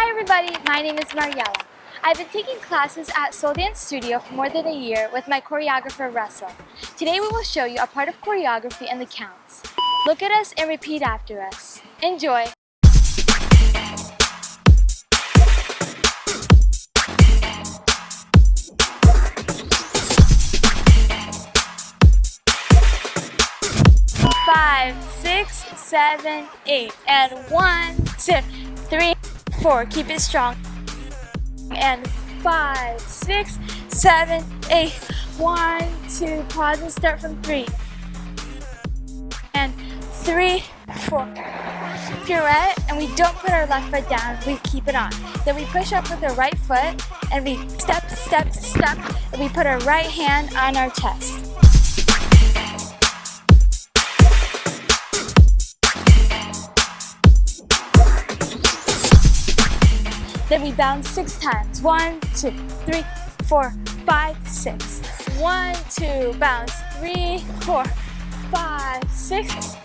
Hi everybody, my name is Mariella. I've been taking classes at Soul Dance Studio for more than a year with my choreographer Russell. Today we will show you a part of choreography and the counts. Look at us and repeat after us. Enjoy! Five, 6, 7, 8, and 1, 2, 3, 4. Keep it strong. And 5, 6, 7, 8, 1, 2. Pause and start from 3. And 3, 4. Pirouette, and we don't put our left foot down. We keep it on. Then we push up with our right foot, and we step, step, step, and we put our right hand on our chest. Then we bounce 6 times. 1, 2, 3, 4, 5, 6. 1, 2, bounce. 3, 4, 5, 6.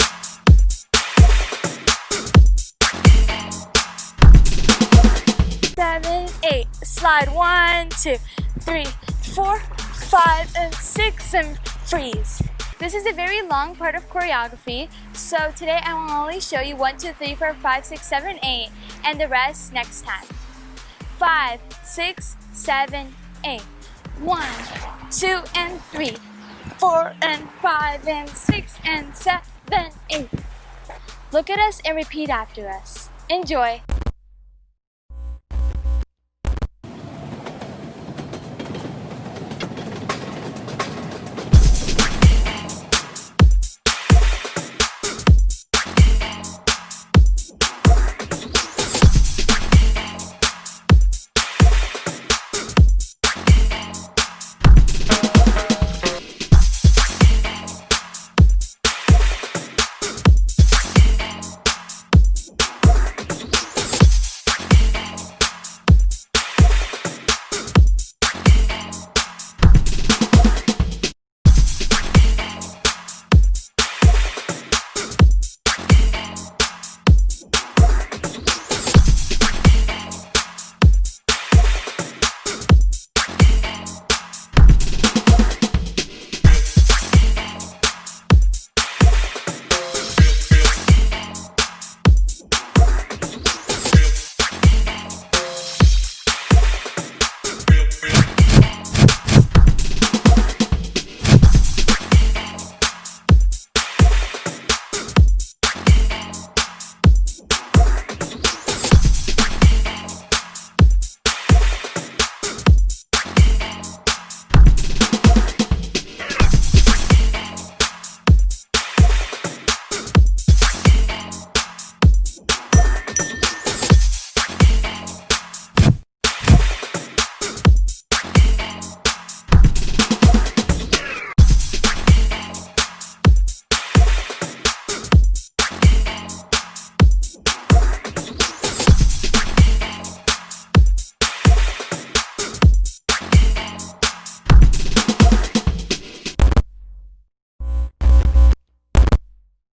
Seven, 8. Slide 1, 2, 3, 4, 5, and 6, and freeze. This is a very long part of choreography, so today I will only show you 1, 2, 3, 4, 5, 6, 7, 8, and the rest next time. 5, 6, 7, 8. 1, 2, and 3, 4, and 5, and 6, and 7, 8. Look at us and repeat after us. Enjoy!